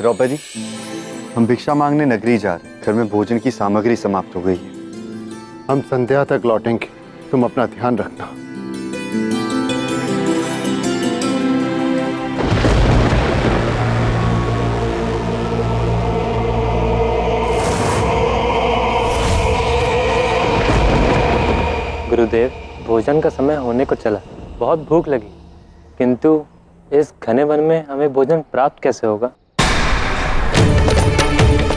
द्रौपदी, हम भिक्षा मांगने नगरी जा रहे। घर में भोजन की सामग्री समाप्त हो गई है। हम संध्या तक लौटेंगे, तुम अपना ध्यान रखना। गुरुदेव, भोजन का समय होने को चला। बहुत भूख लगी, किंतु इस घने वन में हमें भोजन प्राप्त कैसे होगा?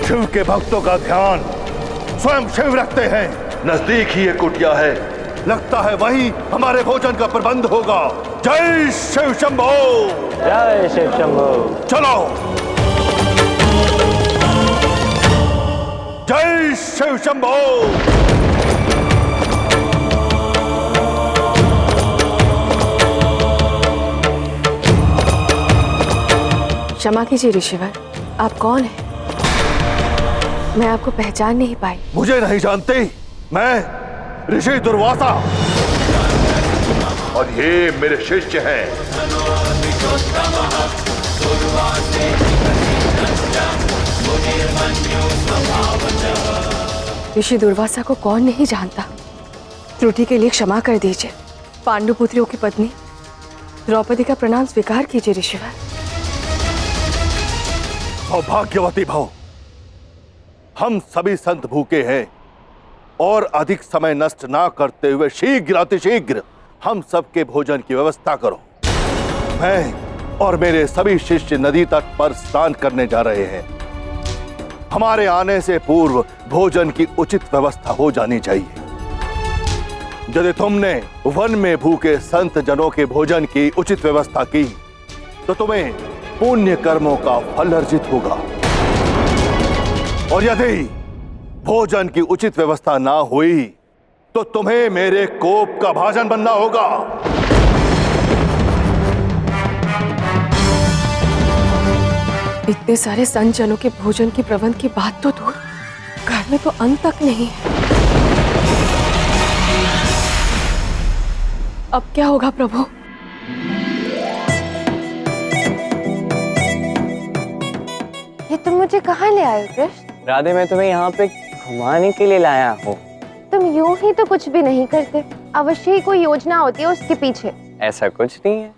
शिव के भक्तों का ध्यान स्वयं शिव रखते हैं। नजदीक ही ये कुटिया है, लगता है वही हमारे भोजन का प्रबंध होगा। जय शिव शंभो। जय शिव शंभो। चलो। जय शिव शंभो। क्षमा कीजिए ऋषिवर, आप कौन हैं? मैं आपको पहचान नहीं पाई। मुझे नहीं जानते, मैं ऋषि दुर्वासा और ये मेरे शिष्य हैं। ऋषि दुर्वासा को कौन नहीं जानता। त्रुटि के लिए क्षमा कर दीजिए। पांडुपुत्रियों की पत्नी द्रौपदी का प्रणाम स्वीकार कीजिए ऋषिवर। सौभाग्यवती भव। हम सभी संत भूखे हैं और अधिक समय नष्ट ना करते हुए शीघ्र अतिशीघ्र हम सबके भोजन की व्यवस्था करो। मैं और मेरे सभी शिष्य नदी तट पर स्नान करने जा रहे हैं। हमारे आने से पूर्व भोजन की उचित व्यवस्था हो जानी चाहिए। यदि तुमने वन में भूखे संत जनों के भोजन की उचित व्यवस्था की तो तुम्हें पुण्य कर्मों का फल अर्जित होगा, और यदि भोजन की उचित व्यवस्था ना हुई तो तुम्हें मेरे कोप का भाजन बनना होगा। इतने सारे संत जनों के भोजन की प्रबंध की बात तो दूर, घर में तो अन्न तक नहीं है। अब क्या होगा प्रभु? ये तुम मुझे कहाँ ले आए कृष्ण? राधे, मैं तुम्हें यहाँ पे घुमाने के लिए लाया हूँ। तुम यूं ही तो कुछ भी नहीं करते, अवश्य ही कोई योजना होती है उसके पीछे। ऐसा कुछ नहीं है,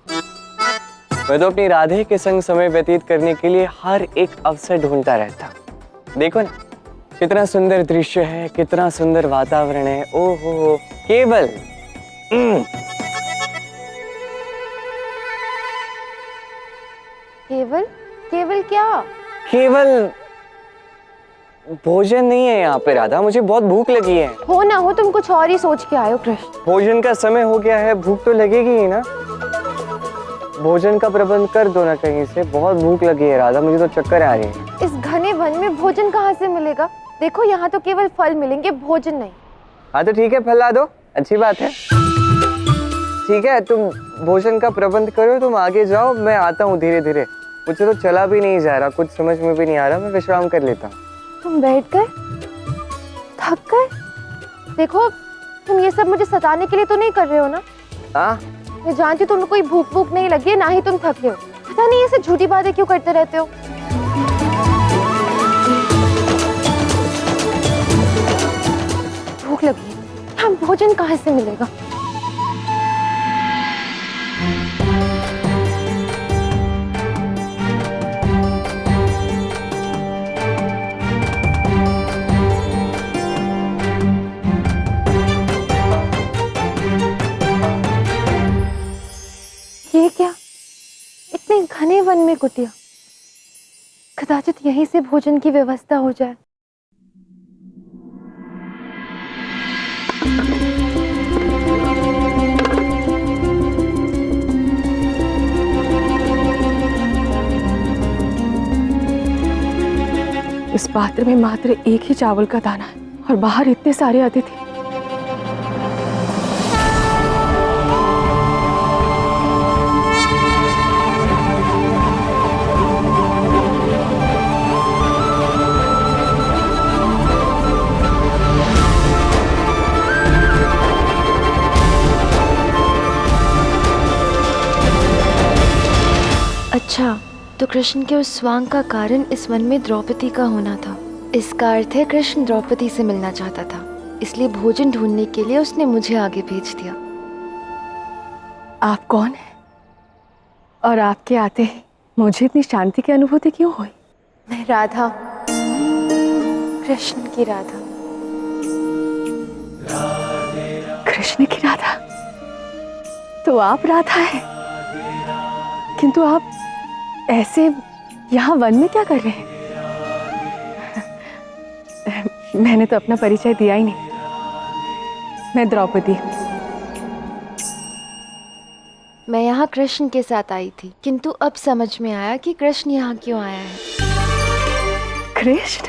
मैं तो अपनी राधे के संग समय व्यतीत करने के लिए हर एक अवसर ढूंढता रहता हूँ। देखो ना, कितना सुंदर दृश्य है, कितना सुंदर वातावरण है। ओहो, केवल केवल केवल क्या? केवल भोजन नहीं है यहाँ पे राधा, मुझे बहुत भूख लगी है। हो ना हो तुम कुछ और ही सोच के आए हो कृष्ण। भोजन का समय हो गया है, भूख तो लगेगी ही ना। भोजन का प्रबंध कर दो ना कहीं से, बहुत भूख लगी है राधा, मुझे तो चक्कर आ रही है। इस घने वन में भोजन कहाँ से मिलेगा? देखो यहाँ तो केवल फल मिलेंगे, भोजन नहीं। हाँ तो ठीक है, फल ला दो, अच्छी बात है। ठीक है, तुम भोजन का प्रबंध करो, तुम आगे जाओ, मैं आता हूँ धीरे धीरे। मुझे तो चला भी नहीं जा रहा, कुछ समझ में भी नहीं आ रहा, मैं विश्राम कर लेता हूँ। तुम बैठ गए, थक गए? देखो तुम ये सब मुझे सताने के लिए तो नहीं कर रहे हो ना? हाँ, मैं जानती हूँ तुम्हें कोई भूख भूख नहीं लगी है, ना ही तुम थके हो। पता नहीं ऐसे झूठी बातें क्यों करते रहते हो। भूख लगी है, हम भोजन कहाँ से मिलेगा? ये क्या, इतने घने वन में कुटिया? कदाचित यहीं से भोजन की व्यवस्था हो जाए। इस पात्र में मात्र एक ही चावल का दाना है और बाहर इतने सारे अतिथि। अच्छा, तो कृष्ण के उस स्वांग का कारण इस वन में द्रौपदी का होना था। इसका अर्थ है कृष्ण द्रौपदी से मिलना चाहता था, इसलिए भोजन ढूंढने के लिए उसने मुझे आगे भेज दिया। आप कौन हैं? और आपके आते ही मुझे इतनी शांति की अनुभूति क्यों हुई? मैं राधा, कृष्ण की राधा। कृष्ण की राधा? तो आप राधा हैं, किंतु आप ऐसे यहाँ वन में क्या कर रहे हैं? मैंने तो अपना परिचय दिया ही नहीं। मैं द्रौपदी। मैं यहाँ कृष्ण के साथ आई थी, किंतु अब समझ में आया कि कृष्ण यहाँ क्यों आया है। कृष्ण?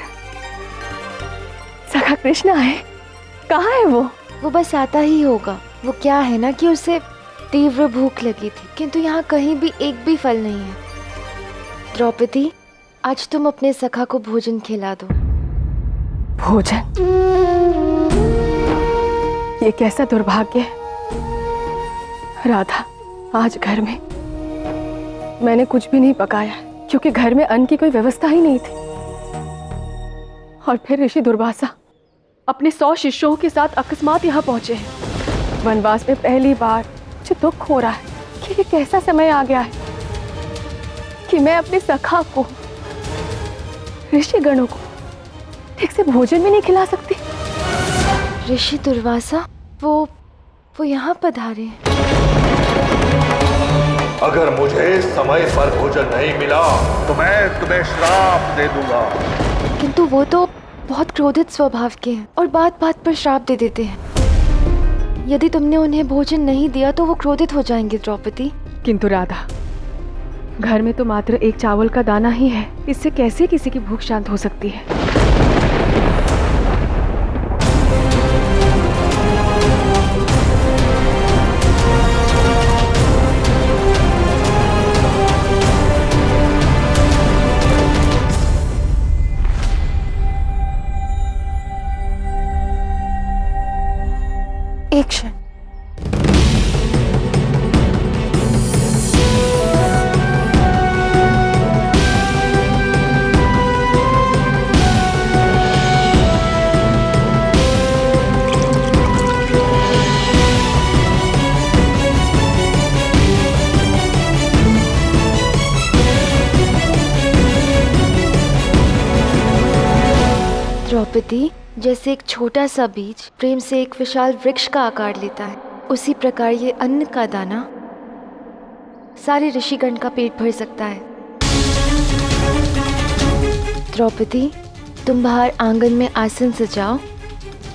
सखा कृष्ण आए? कहाँ है वो? वो बस आता ही होगा। वो क्या है ना कि उसे तीव्र भूख लगी थी, किंतु यहाँ कहीं भी एक भी फल नहीं है। द्रौपदी, आज तुम अपने सखा को भोजन खिला दो। भोजन? ये कैसा दुर्भाग्य है। राधा, आज घर में मैंने कुछ भी नहीं पकाया क्योंकि घर में अन्न की कोई व्यवस्था ही नहीं थी। और फिर ऋषि दुर्वासा अपने 100 शिष्यों के साथ अकस्मात यहाँ पहुंचे हैं। वनवास में पहली बार मुझे दुख हो रहा है कि ये कैसा समय आ गया है कि मैं अपने सखा को, ऋषि गणों को ठीक से भोजन भी नहीं खिला सकती। ऋषि दुर्वासा वो यहाँ पधारे हैं। अगर मुझे समय पर भोजन नहीं मिला तो मैं तुम्हें श्राप दे दूंगा। किंतु वो तो बहुत क्रोधित स्वभाव के हैं और बात बात पर श्राप दे देते हैं। यदि तुमने उन्हें भोजन नहीं दिया तो वो क्रोधित हो जाएंगे द्रौपदी। किंतु राधा, घर में तो मात्र एक चावल का दाना ही है, इससे कैसे किसी की भूख शांत हो सकती है? एक क्षण। द्रौपदी, जैसे एक छोटा सा बीज प्रेम से एक विशाल वृक्ष का आकार लेता है, उसी प्रकार ये अन्न का दाना सारे ऋषिगण का पेट भर सकता है। द्रौपदी, तुम बाहर आंगन में आसन सजाओ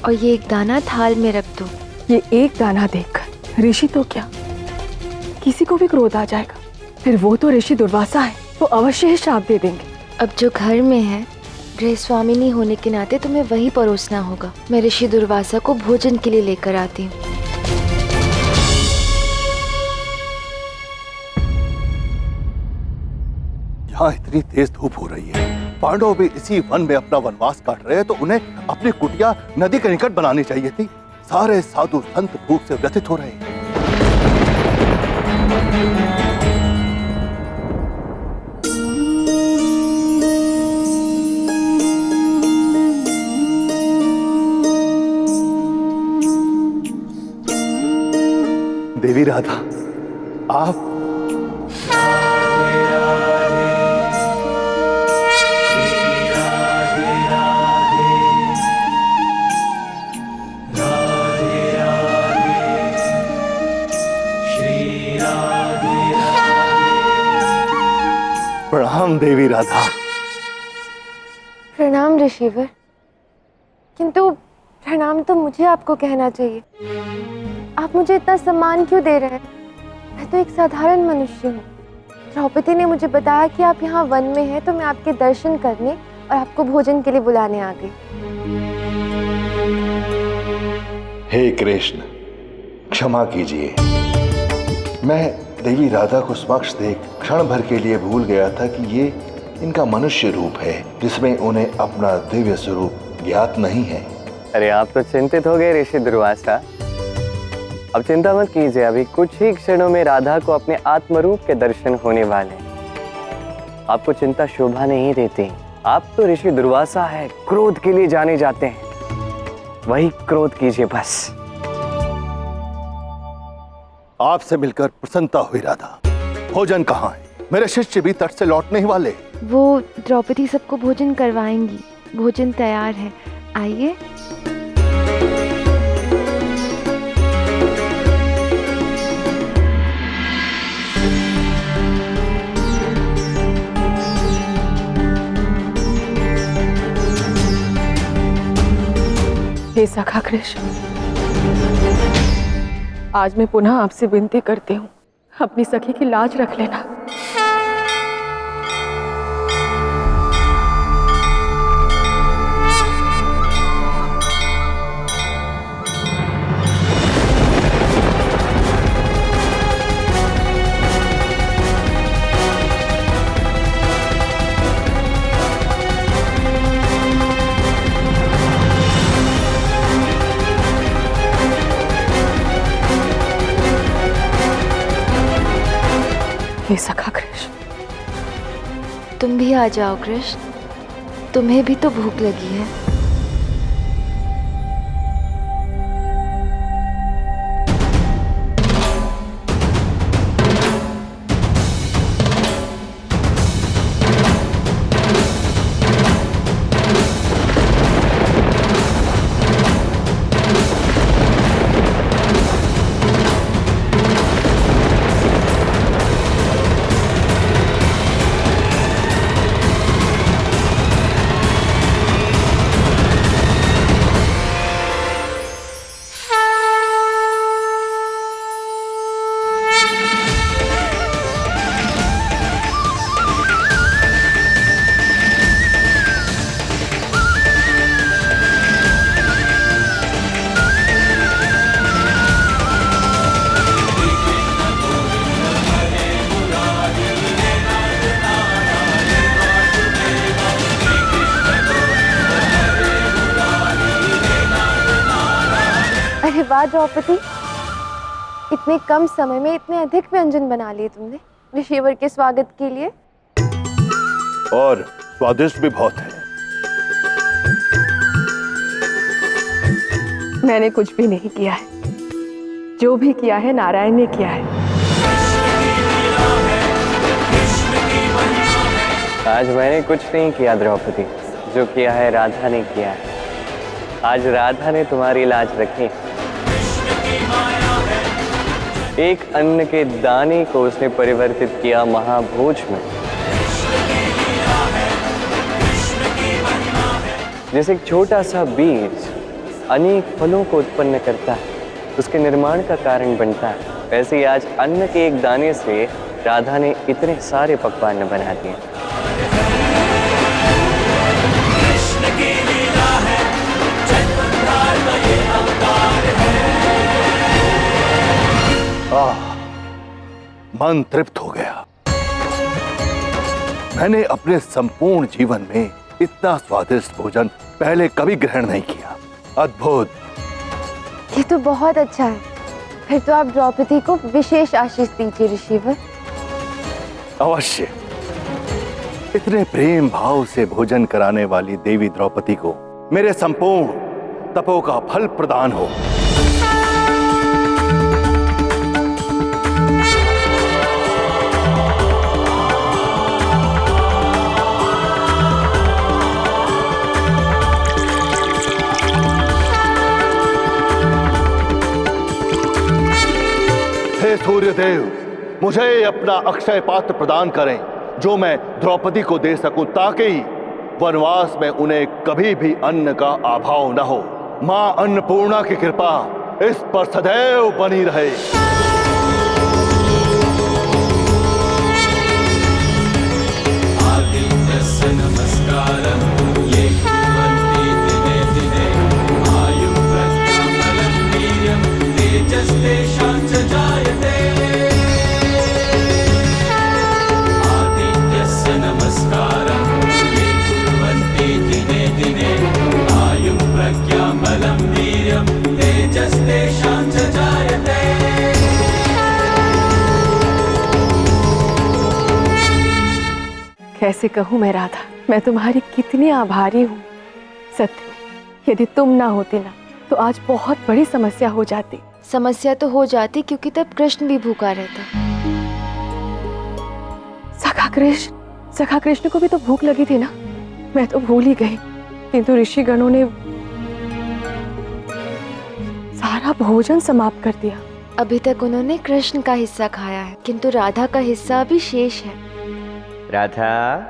और ये एक दाना थाल में रख दो। ये एक दाना देखकर ऋषि तो क्या, किसी को भी क्रोध आ जाएगा। फिर वो तो ऋषि दुर्वासा है, वो अवश्य ही श्राप दे देंगे। अब जो घर में है, गृह स्वामिनी होने के नाते तुम्हें वही परोसना होगा। मैं ऋषि दुर्वासा को भोजन के लिए लेकर आती हूँ। यहाँ इतनी तेज धूप हो रही है, पांडव भी इसी वन में अपना वनवास काट रहे हैं, तो उन्हें अपनी कुटिया नदी के निकट बनानी चाहिए थी। सारे साधु संत भूख से व्यथित हो रहे हैं। देवी राधा, आप प्रणाम देवी राधा। प्रणाम ऋषिवर, किंतु प्रणाम तो मुझे आपको कहना चाहिए। आप मुझे इतना सम्मान क्यों दे रहे हैं? मैं तो एक साधारण मनुष्य हूँ। द्रौपदी ने मुझे बताया कि आप यहाँ वन में हैं, तो मैं आपके दर्शन करने और आपको भोजन के लिए बुलाने आ गई। हे कृष्ण, क्षमा कीजिए। मैं देवी राधा को समक्ष देख क्षण भर के लिए भूल गया था कि ये इनका मनुष्य रूप है, जिसमें उन्हें अपना दिव्य स्वरूप ज्ञात नहीं है। अरे आप तो चिंतित हो गए ऋषि दुर्वासा। अब चिंता मत कीजिए, अभी कुछ ही क्षणों में राधा को अपने आत्मरूप के दर्शन होने वाले हैं। आपको चिंता शोभा नहीं देती। आप तो ऋषि दुर्वासा है, क्रोध के लिए जाने जाते हैं। वही क्रोध कीजिए बस। आपसे मिलकर प्रसन्नता हुई राधा। भोजन कहाँ है? मेरे शिष्य भी तट से लौटने ही वाले। वो द्रौपदी सबको भोजन करवाएंगी। भोजन तैयार है, आइए। हे सखा कृष्ण, आज मैं पुनः आपसे विनती करती हूँ, अपनी सखी की लाज रख लेना। हे सखा कृष्ण, तुम भी आ जाओ कृष्ण, तुम्हें भी तो भूख लगी है। अरे वाह द्रौपदी, इतने कम समय में इतने अधिक व्यंजन बना लिए तुमने ऋषिवर के स्वागत के लिए। और स्वादिष्ट भी बहुत है। मैंने कुछ भी नहीं किया है, जो भी किया है नारायण ने किया है। आज मैंने कुछ नहीं किया द्रौपदी, जो किया है राधा ने किया है। आज राधा ने तुम्हारी लाज रखी। एक अन्न के दाने को उसने परिवर्तित किया महाभोज में। जैसे एक छोटा सा बीज अनेक फलों को उत्पन्न करता है, उसके निर्माण का कारण बनता है, वैसे ही आज अन्न के एक दाने से राधा ने इतने सारे पकवान बना दिए। मन तृप्त हो गया। मैंने अपने संपूर्ण जीवन में इतना स्वादिष्ट भोजन पहले कभी ग्रहण नहीं किया। अद्भुत। ये तो बहुत अच्छा है। फिर तो आप द्रौपदी को विशेष आशीष दीजिए ऋषिवर। अवश्य। इतने प्रेम भाव से भोजन कराने वाली देवी द्रौपदी को मेरे संपूर्ण तपो का फल प्रदान हो। हे सूर्यदेव, मुझे अपना अक्षय पात्र प्रदान करें, जो मैं द्रौपदी को दे सकूं, ताकि वनवास में उन्हें कभी भी अन्न का अभाव न हो। मां अन्नपूर्णा की कृपा इस पर सदैव बनी रहे। कैसे कहूँ मैं राधा, मैं तुम्हारी कितनी आभारी हूँ। सत्य में, यदि तुम ना होती ना तो आज बहुत बड़ी समस्या हो जाती। समस्या तो हो जाती क्योंकि तब कृष्ण भी भूखा रहता। सखा कृष्ण को भी तो भूख लगी थी ना। मैं तो भूल ही गई, किंतु ऋषिगणों ने सारा भोजन समाप्त कर दिया। अभी तक उन्होंने कृष्ण का हिस्सा खाया है, किंतु राधा का हिस्सा अभी शेष है। राधा,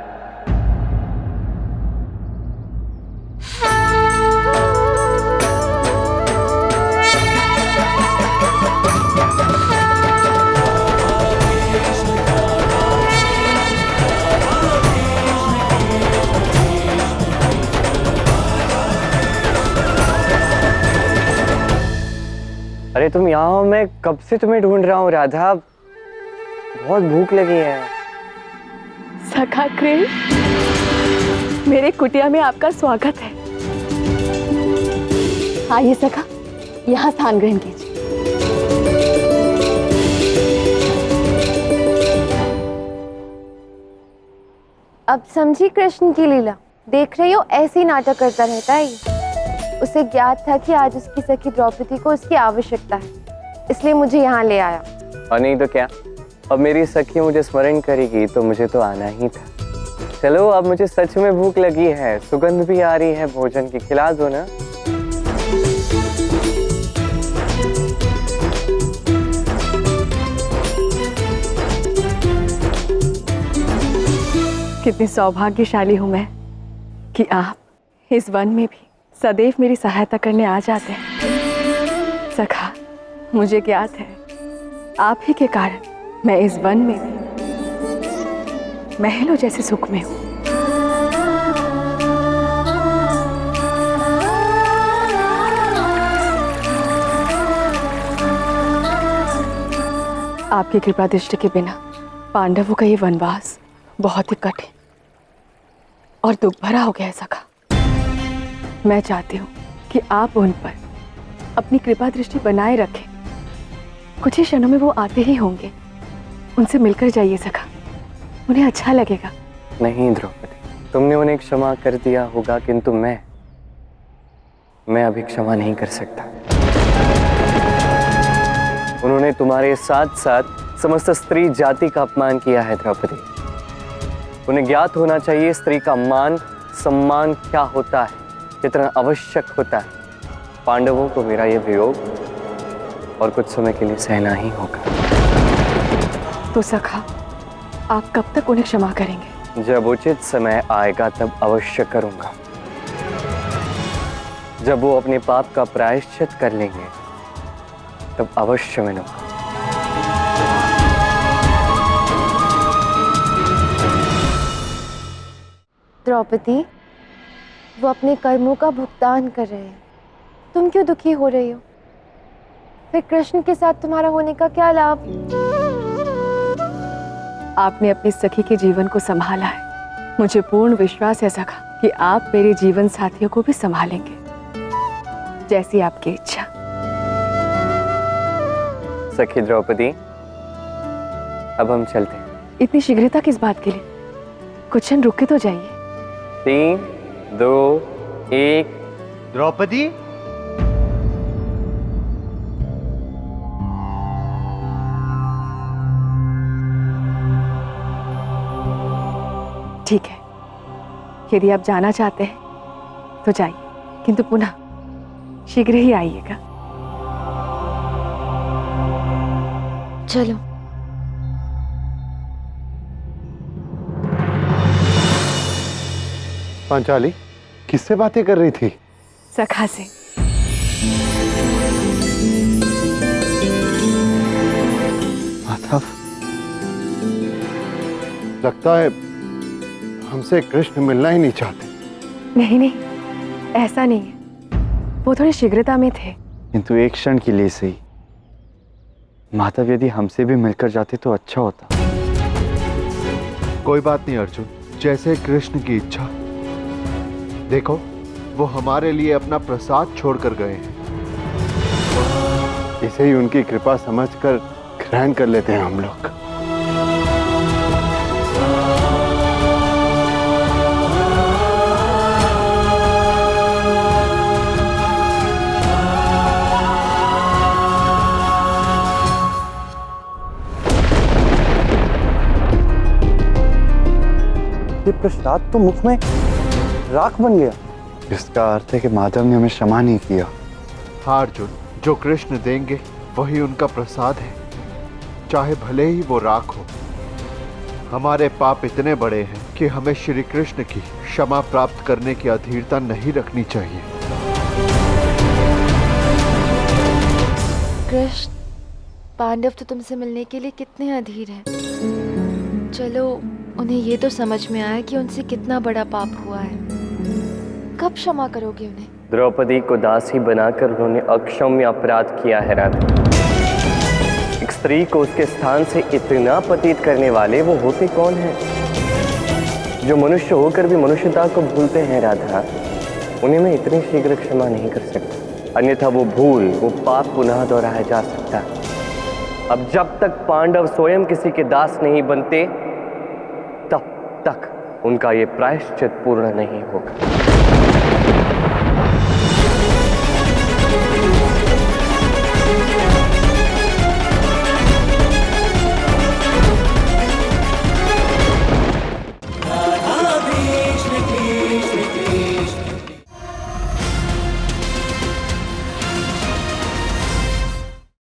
अरे तुम यहाँ हो? मैं कब से तुम्हें ढूंढ रहा हूँ राधा, बहुत भूख लगी है। सखा कृष्ण, मेरे कुटिया में आपका स्वागत है। आइए सखा, यहाँ स्थान ग्रहण कीजिए। अब समझी कृष्ण की लीला। देख रही हो, ऐसे ही नाटक करता रहता है ये। उसे ज्ञात था कि आज उसकी सखी द्रौपदी को उसकी आवश्यकता है, इसलिए मुझे यहाँ ले आया। और नहीं तो क्या, अब मेरी सखी मुझे स्मरण करेगी तो मुझे तो आना ही था। चलो, अब मुझे सच में भूख लगी है, सुगंध भी आ रही है भोजन की, खिला दो ना। कितनी सौभाग्यशाली हूँ मैं कि आप इस वन में भी सदैव मेरी सहायता करने आ जाते हैं। सखा, मुझे ज्ञात है आप ही के कारण मैं इस वन में भी महलों जैसे सुख में हूँ। आपकी कृपा दृष्टि के बिना पांडवों का ये वनवास बहुत ही कठिन और दुख भरा हो गया है सखा। मैं चाहती हूँ कि आप उन पर अपनी कृपा दृष्टि बनाए रखें। कुछ ही क्षणों में वो आते ही होंगे, उनसे मिलकर जाइए सखा, उन्हें अच्छा लगेगा। नहीं द्रौपदी, तुमने उन्हें क्षमा कर दिया होगा, किंतु मैं अभी क्षमा नहीं कर सकता। उन्होंने तुम्हारे साथ साथ समस्त स्त्री जाति का अपमान किया है द्रौपदी। उन्हें ज्ञात होना चाहिए स्त्री का मान सम्मान क्या होता है, कितना आवश्यक होता है। पांडवों को मेरा यह वियोग और कुछ समय के लिए सहना ही होगा। तो सखा, आप कब तक उन्हें क्षमा करेंगे? जब उचित समय आएगा तब अवश्य करूंगा। जब वो अपने पाप का प्रायश्चित कर लेंगे तब अवश्य मिलूंगा। द्रौपदी, वो अपने कर्मों का भुगतान कर रहे हैं, तुम क्यों दुखी हो रही हो? फिर कृष्ण के साथ तुम्हारा होने का क्या लाभ? आपने अपनी सखी के जीवन को संभाला है। मुझे पूर्ण विश्वास है सखा कि आप मेरे जीवन साथियों को भी संभालेंगे, जैसी आपकी इच्छा। सखी द्रौपदी, अब हम चलते हैं। इतनी शीघ्रता किस बात के लिए? कुछ क्षण रुक के तो जाइए। 3, 2, 1। द्रौपदी, ठीक है, यदि आप जाना चाहते हैं तो जाइए, किंतु पुनः शीघ्र ही आइएगा। चलो। पांचाली किससे बातें कर रही थी? सखा से। माधव, लगता है हमसे कृष्ण मिलना ही नहीं चाहते। नहीं नहीं, ऐसा नहीं है, वो थोड़ी शीघ्रता में थे। किंतु एक क्षण के लिए सही। माधव, यदि हमसे भी मिलकर जाते तो अच्छा होता। कोई बात नहीं अर्जुन, जैसे कृष्ण की इच्छा। देखो, वो हमारे लिए अपना प्रसाद छोड़कर गए हैं। इसे ही उनकी कृपा समझकर ग्रहण कर लेते हैं हम लोग। प्रसाद तो मुख में राख बन गया। इसका अर्थ है कि माधव ने हमें क्षमा नहीं किया। हाँ अर्जुन, जो कृष्ण देंगे वही उनका प्रसाद है, चाहे भले ही वो राख हो। हमारे पाप इतने बड़े हैं कि हमें श्री कृष्ण की क्षमा प्राप्त करने की अधीरता नहीं रखनी चाहिए। कृष्ण, पांडव तो तुमसे मिलने के लिए कितने अधीर हैं। चलो उन्हें ये तो समझ में आया कि उनसे कितना बड़ा पाप हुआ है। कब क्षमा करोगे उन्हें? द्रौपदी को दासी बनाकर उन्होंने अक्षम्य अपराध किया है राधा। एक स्त्री को उसके स्थान से इतना पतित करने वाले वो होते कौन हैं? जो मनुष्य होकर भी मनुष्यता को भूलते हैं राधा, उन्हें मैं इतनी शीघ्र क्षमा नहीं कर सकता। अन्यथा वो भूल, वो पाप पुनः दोहराया जा सकता। अब जब तक पांडव स्वयं किसी के दास नहीं बनते, तब तक उनका ये प्रायश्चित पूर्ण नहीं होगा।